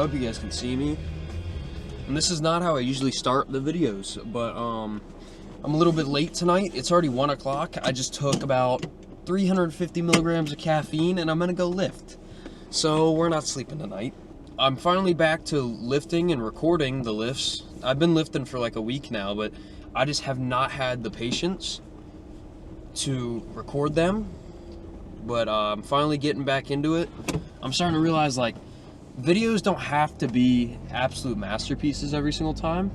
hope you guys can see me. And this is not how I usually start the videos, but I'm a little bit late tonight. It's already 1 o'clock. I just took about 350 milligrams of caffeine and I'm gonna go lift. So we're not sleeping tonight. I'm finally back to lifting and recording the lifts. I've been lifting for like a week now, but I just have not had the patience to record them. But I'm finally getting back into it. I'm starting to realize like videos don't have to be absolute masterpieces every single time.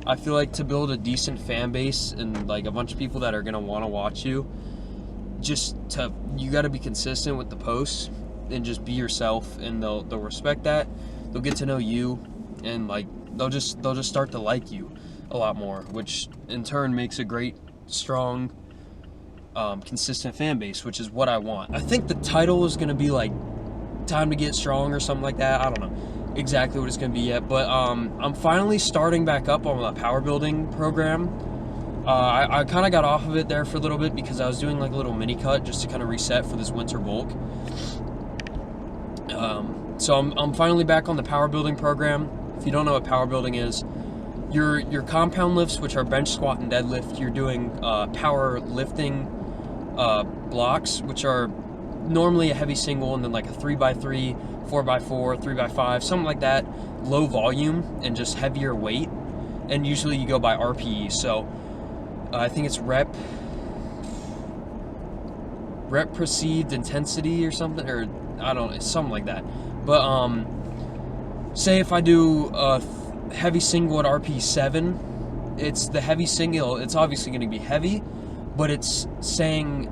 I feel like to build a decent fan base and like a bunch of people that are gonna want to watch you, you got to be consistent with the posts and just be yourself, and they'll respect that. They'll get to know you, and like they'll just start to like you a lot more, which in turn makes a great, strong, consistent fan base, which is what I want. I think the title is gonna be like Time to Get Strong or something like that. I don't know exactly what it's gonna be yet, but I'm finally starting back up on the power building program. I kind of got off of it there for a little bit because I was doing like a little mini cut just to kind of reset for this winter bulk. So I'm finally back on the power building program. If you don't know what power building is, your compound lifts, which are bench, squat, and deadlift, you're doing power lifting blocks, which are normally a heavy single and then like a 3x3, 4x4, 3x5, something like that, low volume and just heavier weight. And usually you go by RPE. So I think it's rep perceived intensity or something, or I don't know, it's something like that. But say if I do a heavy single at RPE 7, it's the heavy single. It's obviously going to be heavy, but it's saying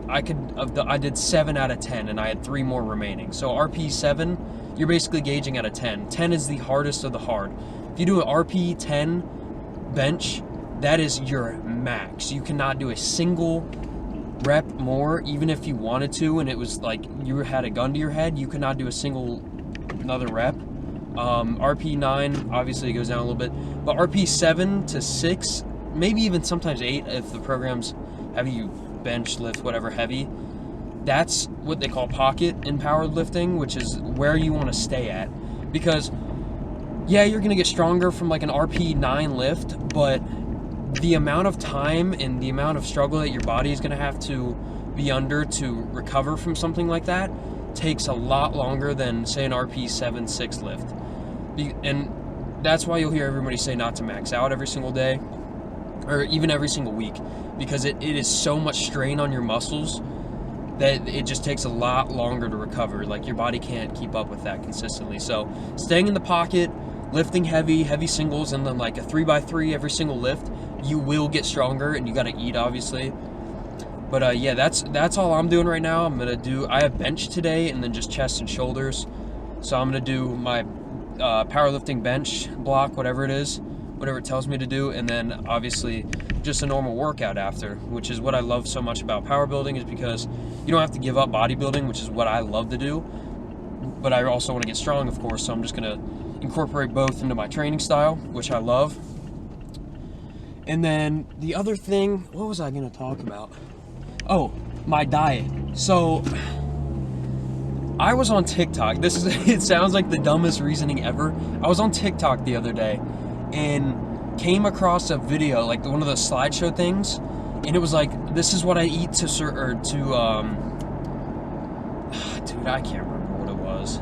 I did 7 out of 10 and I had 3 more remaining. So RPE 7, you're basically gauging out of 10. 10 is the hardest of the hard. If you do an RPE 10 bench, that is your max. You cannot do a single rep more, even if you wanted to, and it was like you had a gun to your head, you could not do another rep. RP 9 obviously goes down a little bit, but RP 7 to 6, maybe even sometimes 8 if the program's have you bench, lift, whatever heavy, that's what they call pocket in powerlifting, which is where you want to stay at. Because yeah, you're gonna get stronger from like an RP 9 lift, but the amount of time and the amount of struggle that your body is going to have to be under to recover from something like that takes a lot longer than, say, an RP 7-6 lift. And that's why you'll hear everybody say not to max out every single day or even every single week, because it is so much strain on your muscles that it just takes a lot longer to recover. Like your body can't keep up with that consistently. So staying in the pocket, lifting heavy singles, and then like a 3x3 every single lift, you will get stronger, and you got to eat obviously. But yeah, that's all I'm doing right now. I have bench today and then just chest and shoulders. So I'm gonna do my powerlifting bench block, whatever it tells me to do, and then obviously just a normal workout after, which is what I love so much about power building, is because you don't have to give up bodybuilding, which is what I love to do. But I also want to get strong, of course, so I'm just gonna incorporate both into my training style, which I love. And then the other thing, what was I going to talk about? Oh, my diet. So I was on TikTok. It sounds like the dumbest reasoning ever. I was on TikTok the other day and came across a video, like one of the slideshow things, and it was like, this is what I eat dude, I can't remember what it was.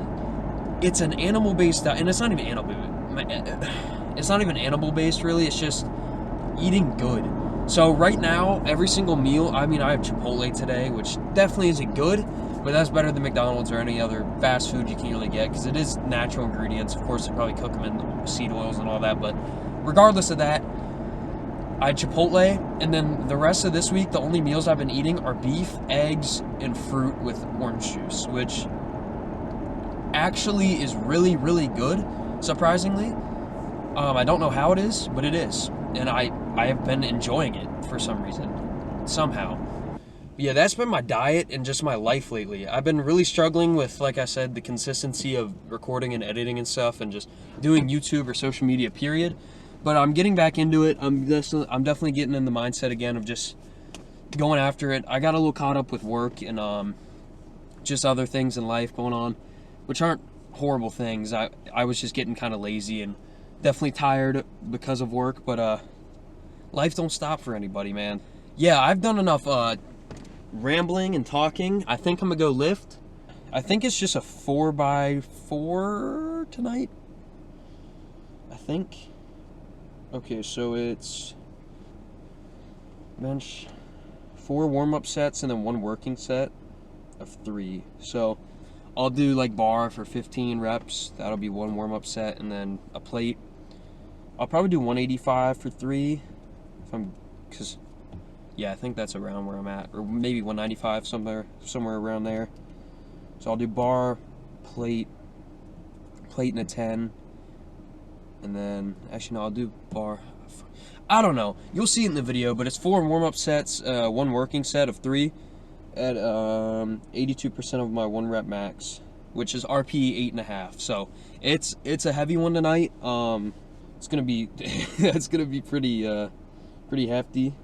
It's an animal-based diet, and it's not even animal-based really, it's just eating good. So right now, every single meal, I have Chipotle today, which definitely isn't good, but that's better than McDonald's or any other fast food you can really get, because it is natural ingredients. Of course, they probably cook them in seed oils and all that, but regardless of that, I had Chipotle, and then the rest of this week, the only meals I've been eating are beef, eggs, and fruit with orange juice, which actually is really, really good, surprisingly. I don't know how it is, but it is. And I have been enjoying it for some reason, somehow. But yeah, that's been my diet and just my life lately. I've been really struggling with, like I said, the consistency of recording and editing and stuff, and just doing YouTube or social media, period. But I'm getting back into it. I'm definitely getting in the mindset again of just going after it. I got a little caught up with work and just other things in life going on, which aren't horrible things. I was just getting kind of lazy and definitely tired because of work, but life don't stop for anybody, man. Yeah, I've done enough rambling and talking. I think I'm gonna go lift. I think it's just a 4x4 tonight. I think. Okay, so it's bench, 4 warm-up sets and then 1 working set of 3. So I'll do like bar for 15 reps. That'll be 1 warm-up set and then a plate. I'll probably do 185 for 3 if I'm, cause yeah, I think that's around where I'm at, or maybe 195, somewhere around there. So I'll do bar, plate and a 10, and then actually no, I'll do bar. I don't know. You'll see it in the video, but it's 4 warm-up sets, 1 working set of 3 at 82% of my 1 rep max, which is RP 8.5. So it's a heavy one tonight. It's gonna be it's gonna be pretty hefty.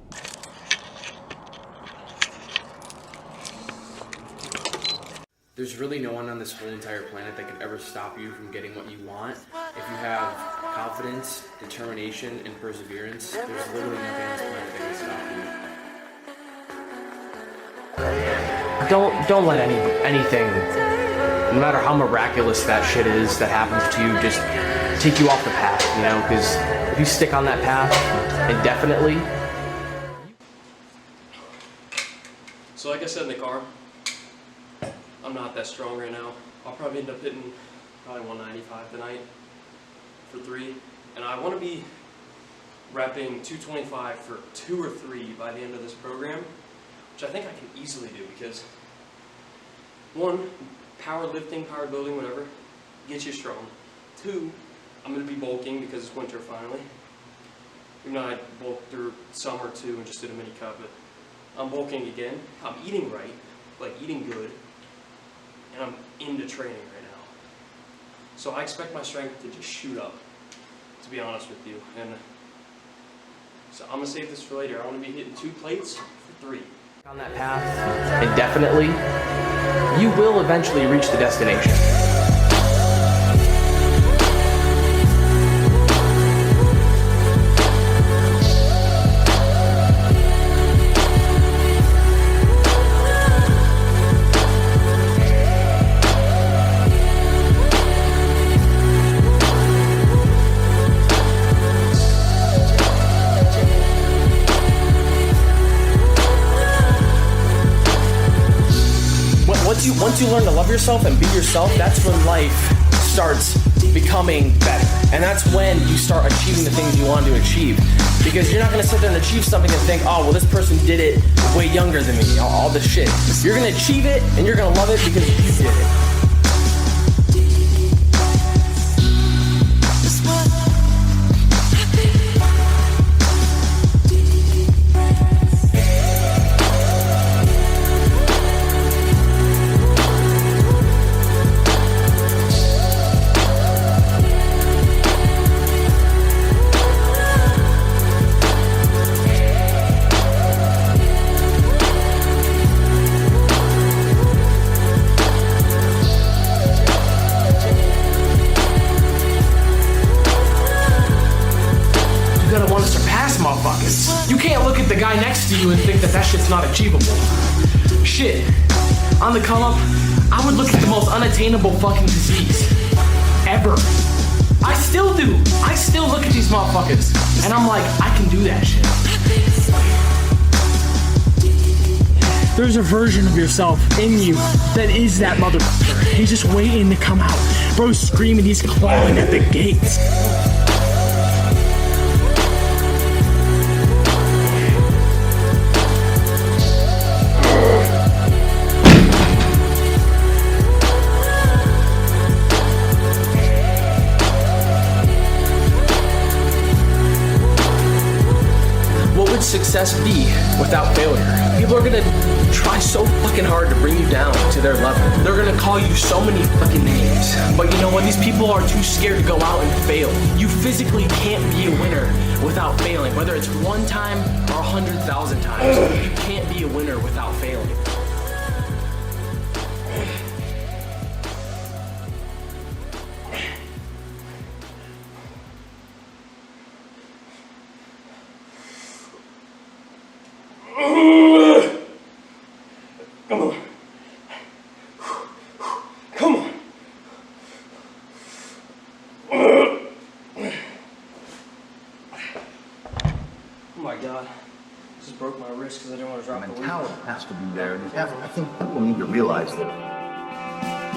There's really no one on this whole entire planet that can ever stop you from getting what you want. If you have confidence, determination, and perseverance, there's literally nothing on this planet that can stop you. Don't let anything, no matter how miraculous that shit is that happens to you, just take you off the path, you know? Because if you stick on that path indefinitely. So like I said in the car, I'm not that strong right now. I'll probably end up hitting probably 195 tonight for 3. And I want to be repping 225 for 2 or 3 by the end of this program, which I think I can easily do because 1, powerlifting, power building, whatever, gets you strong. 2, I'm going to be bulking because it's winter finally. Even though I bulked through summer too and just did a mini cut, but I'm bulking again. I'm eating right, like eating good. And I'm into training right now. So I expect my strength to just shoot up, to be honest with you. And so I'm gonna save this for later. I wanna be hitting 2 plates for 3. On that path indefinitely, you will eventually reach the destination. Once you learn to love yourself and be yourself, that's when life starts becoming better. And that's when you start achieving the things you want to achieve. Because you're not going to sit there and achieve something and think, oh, well, this person did it way younger than me, all this shit. You're going to achieve it and you're going to love it because you did it. You can't look at the guy next to you and think that shit's not achievable. Shit. On the come up, I would look at the most unattainable fucking disease ever. I still do. I still look at these motherfuckers and I'm like, I can do that shit. There's a version of yourself in you that is that motherfucker. He's just waiting to come out. Bro's screaming, he's clawing at the gates. Success be without failure? People are gonna try so fucking hard to bring you down to their level. They're gonna call you so many fucking names. But you know what? These people are too scared to go out and fail. You physically can't be a winner without failing. Whether it's 1 time or 100,000 times, you can't be a winner without failing. my God. Just broke my wrist because I didn't want to drop the weight. Mentality has to be there. I think people need to realize that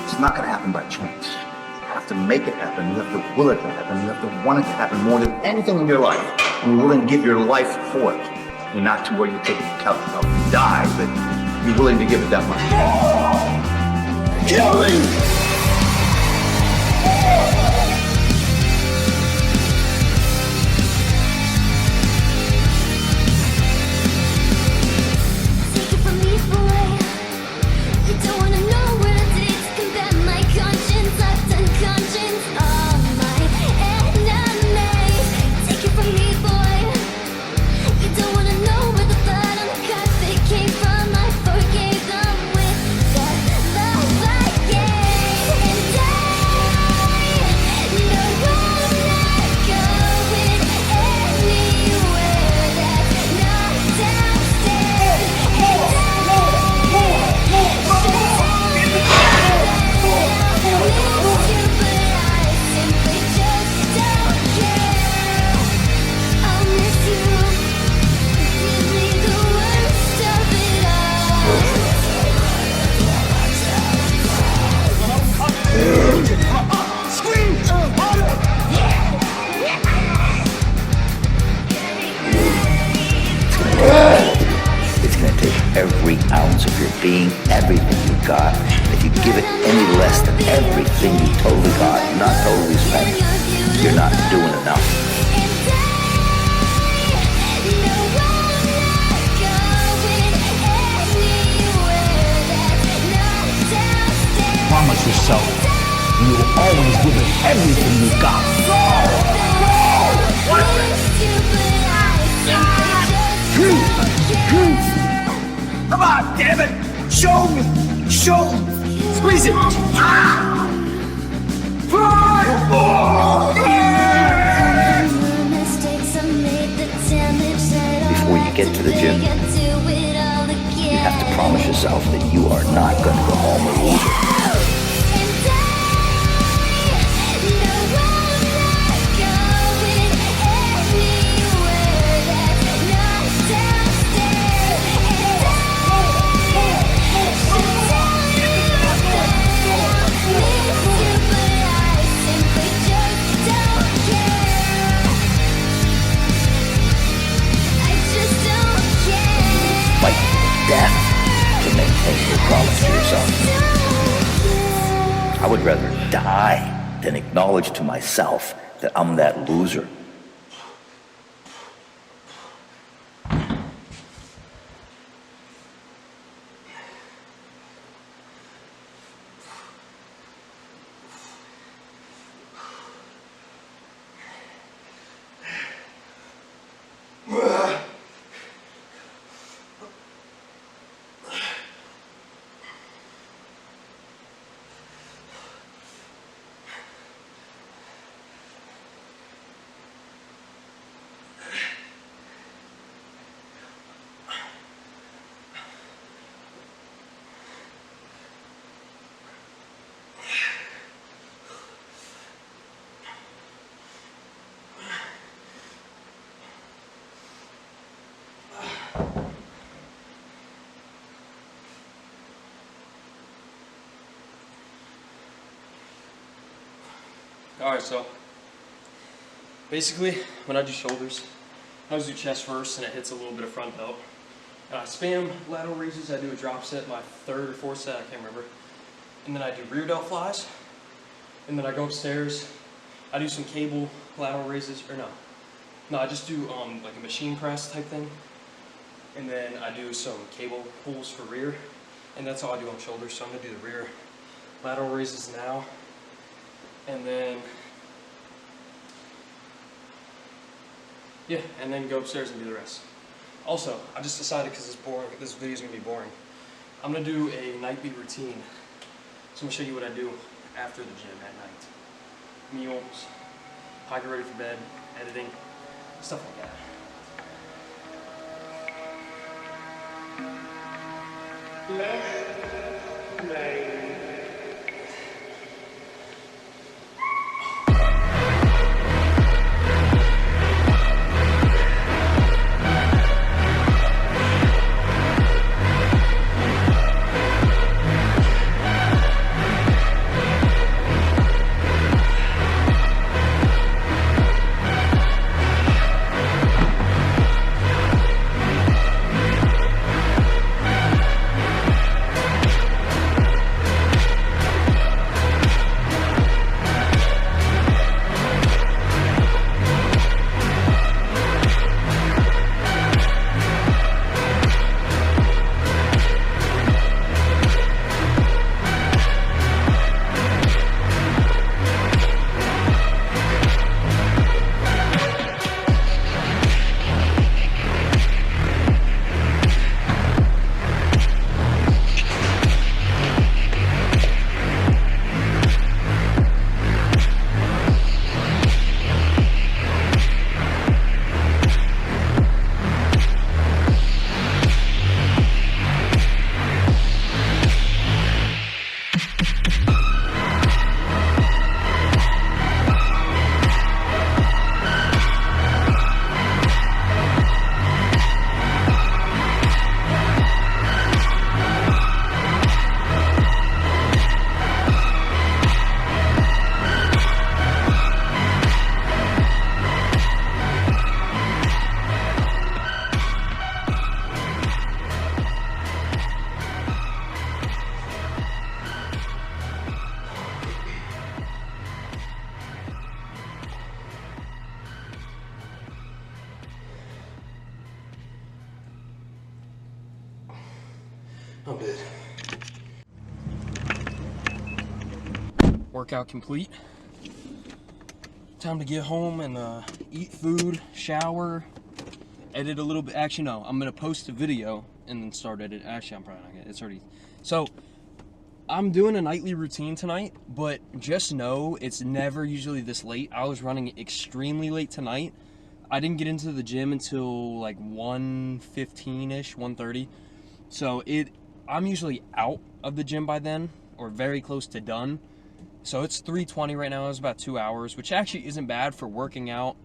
it's not going to happen by chance. You have to make it happen. You have to will it to happen. You have to want it to happen more than anything in your life. And you're willing to give your life for it. You're not to where you take yourself and die, but you're willing to give it that much. Killing! It's going to take every ounce of your being, everything you got. If you give it any less than everything you totally got, not totally spent, you're not doing enough. Promise yourself you will always give it everything you got. Come on, damn it! Show me! Show me! Squeeze it! Before you get to the gym, you have to promise yourself that you are not going to go home a loser. Fight to death to maintain your promise to yourself. I would rather die than acknowledge to myself that I'm that loser. Alright, so basically when I do shoulders, I always do chest first and it hits a little bit of front delt. And I spam lateral raises, I do a drop set, my third or fourth set, I can't remember. And then I do rear delt flies. And then I go upstairs, I do some cable lateral raises, or no, I just do like a machine press type thing. And then I do some cable pulls for rear. And that's all I do on shoulders, so I'm gonna do the rear lateral raises now. And then, yeah, and then go upstairs and do the rest. Also, I just decided, because this video's gonna be boring, I'm gonna do a night beat routine. So I'm gonna show you what I do after the gym at night. Meals, how I get ready for bed, editing, stuff like that. I'm good. Workout complete. Time to get home and eat food, shower, edit a little bit. Actually, no, I'm gonna post a video and then start edit. Actually, I'm probably not gonna. It's already. So, I'm doing a nightly routine tonight, but just know it's never usually this late. I was running extremely late tonight. I didn't get into the gym until like 1:15-ish, 1:30. So I'm usually out of the gym by then, or very close to done. So it's 3:20 right now. It's about 2 hours, which actually isn't bad for working out.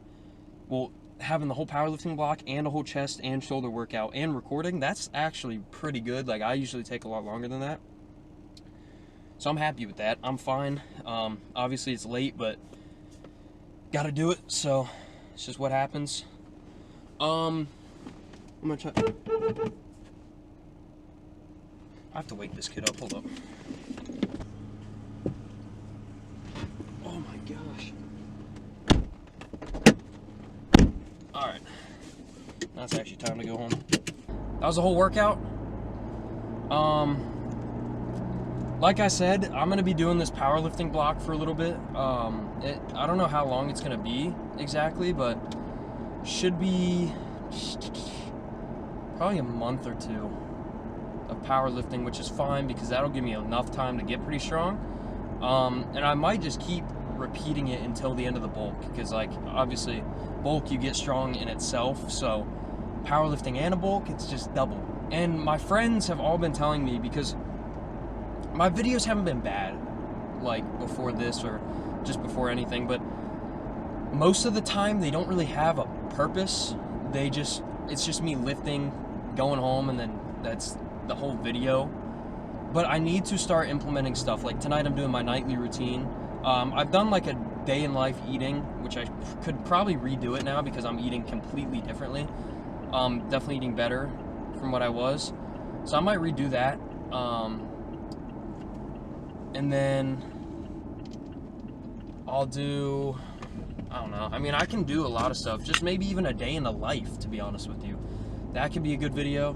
Well, having the whole powerlifting block and a whole chest and shoulder workout and recording, that's actually pretty good. Like, I usually take a lot longer than that. So I'm happy with that. I'm fine. Obviously it's late, but gotta do it. So it's just what happens. I'm gonna try. I have to wake this kid up. Hold up. Oh my gosh. Alright. Now it's actually time to go home. That was the whole workout. Like I said, I'm going to be doing this powerlifting block for a little bit. I don't know how long it's going to be exactly, but should be probably a month or two of powerlifting, which is fine because that'll give me enough time to get pretty strong. And I might just keep repeating it until the end of the bulk, because like obviously bulk you get strong in itself, so powerlifting and a bulk, it's just double. And my friends have all been telling me, because my videos haven't been bad like before this or just before anything, but most of the time they don't really have a purpose. It's just me lifting, going home, and then that's the whole video. But I need to start implementing stuff. Like tonight I'm doing my nightly routine. I've done like a day in life eating, which I could probably redo it now because I'm eating completely differently. Definitely eating better from what I was. So I might redo that. And then I'll do, I don't know. I mean, I can do a lot of stuff. Just maybe even a day in the life, to be honest with you. That could be a good video.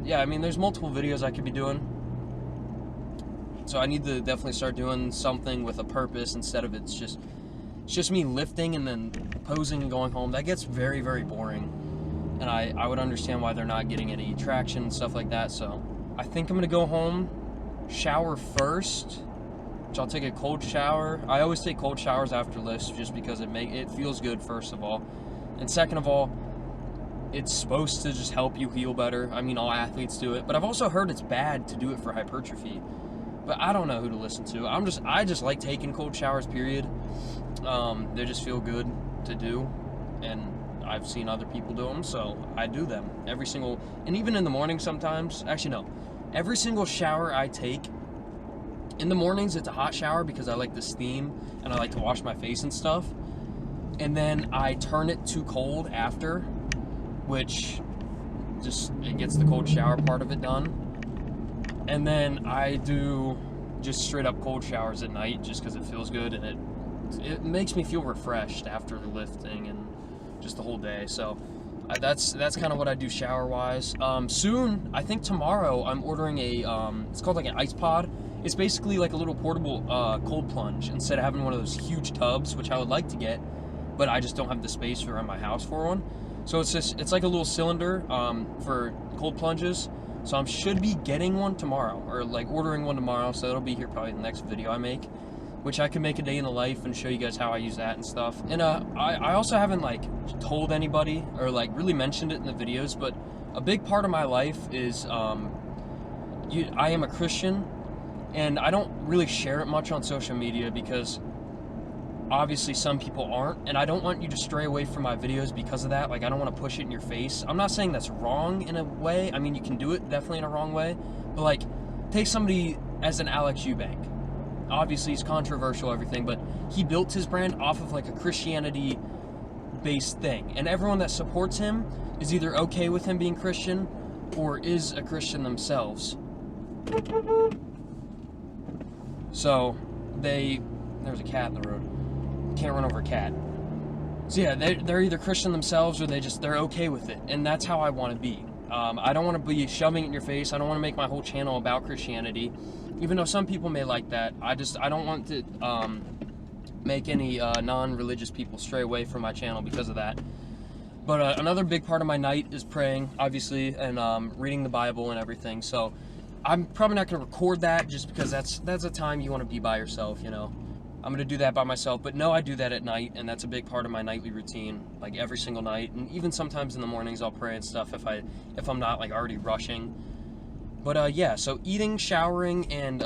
Yeah, I mean, there's multiple videos I could be doing. So I need to definitely start doing something with a purpose instead of it's just me lifting and then posing and going home. That gets very, very boring. And I would understand why they're not getting any traction and stuff like that. So I think I'm going to go home, shower first, which I'll take a cold shower. I always take cold showers after lifts just because it feels good, first of all. And second of all, it's supposed to just help you heal better. I mean, all athletes do it, but I've also heard it's bad to do it for hypertrophy. But I don't know who to listen to. I just like taking cold showers, period. They just feel good to do, and I've seen other people do them, so I do them and even in the morning sometimes. Actually, no. Every single shower I take, in the mornings it's a hot shower because I like the steam and I like to wash my face and stuff. And then I turn it to cold after, which it gets the cold shower part of it done. And then I do just straight up cold showers at night just because it feels good and it makes me feel refreshed after the lifting and just the whole day. So that's kind of what I do shower wise. Soon, I think tomorrow, I'm ordering it's called like an ice pod. It's basically like a little portable cold plunge instead of having one of those huge tubs, which I would like to get, but I just don't have the space around my house for one. So it's like a little cylinder for cold plunges. So I should be getting one tomorrow, or like ordering one tomorrow, so it'll be here probably in the next video I make, which I can make a day in the life and show you guys how I use that and stuff. And I also haven't like told anybody or like really mentioned it in the videos, but a big part of my life is I am a Christian, and I don't really share it much on social media because obviously some people aren't, and I don't want you to stray away from my videos because of that. Like, I don't want to push it in your face. I'm not saying that's wrong in a way. I mean, you can do it definitely in a wrong way, but like, take somebody as an Alex Eubank. Obviously he's controversial, everything, but he built his brand off of like a Christianity based thing, and everyone that supports him is either okay with him being Christian or is a Christian themselves. So there's a cat in the road. Can't run over a cat. So yeah, they're either Christian themselves or they're okay with it, and that's how I want to be. I don't want to be shoving it in your face. I don't want to make my whole channel about Christianity, even though some people may like that. I don't want to make any non-religious people stray away from my channel because of that. But another big part of my night is praying, obviously, and reading the Bible and everything. So I'm probably not going to record that just because that's a time you want to be by yourself, you know. I'm going to do that by myself. But no, I do that at night, and that's a big part of my nightly routine, like every single night. And even sometimes in the mornings I'll pray and stuff if I'm not like already rushing. But yeah, so eating, showering, and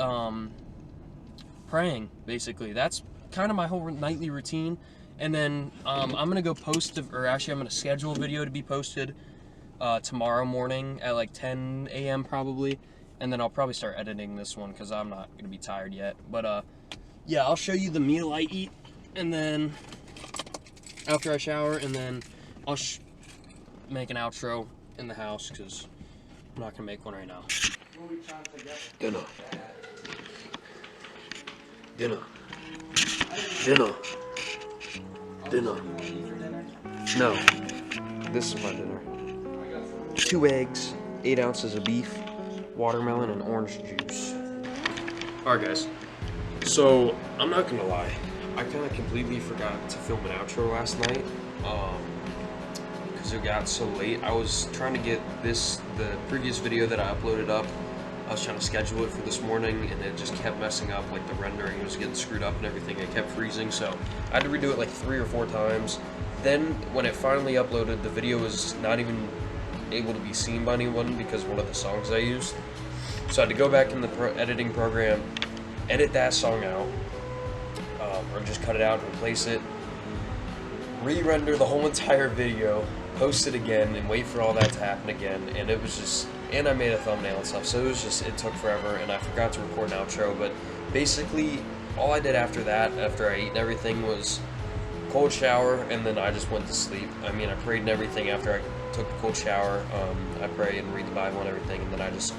praying, basically. That's kind of my whole nightly routine. And then I'm going to go post, or actually I'm going to schedule a video to be posted tomorrow morning at like 10 a.m. probably. And then I'll probably start editing this one because I'm not going to be tired yet. But yeah, I'll show you the meal I eat, and then after I shower, and then I'll make an outro in the house because I'm not going to make one right now. Dinner. Dinner. Dinner. Dinner. No. This is my dinner. 2 eggs, 8 ounces of beef, watermelon, and orange juice. Alright guys, so I'm not gonna lie, I kind of completely forgot to film an outro last night because it got so late. I was trying to get the previous video that I uploaded up, I was trying to schedule it for this morning, and it just kept messing up. Like the rendering was getting screwed up and everything. It kept freezing, so I had to redo it like 3 or 4 times. Then when it finally uploaded, the video was not even able to be seen by anyone because of one of the songs I used. So I had to go back in the editing program, edit that song out, or just cut it out and replace it, re-render the whole entire video, post it again, and wait for all that to happen again. And it was just, and I made a thumbnail and stuff, so it took forever, and I forgot to record an outro. But basically all I did after that, after I ate and everything, was cold shower, and then I just went to sleep. I mean, I prayed and everything after I took a cold shower. I pray and read the Bible and everything, and then I just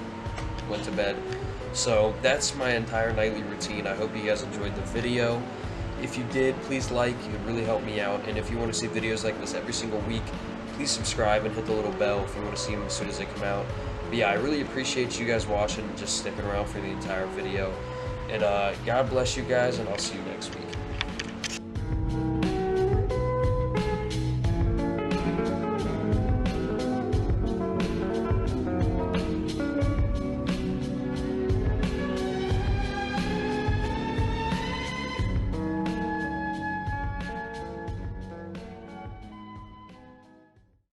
went to bed. So that's my entire nightly routine. I hope you guys enjoyed the video. If you did, please like, it would really help me out. And if you want to see videos like this every single week, please subscribe and hit the little bell if you want to see them as soon as they come out. But yeah, I really appreciate you guys watching and just sticking around for the entire video. And God bless you guys, and I'll see you next week.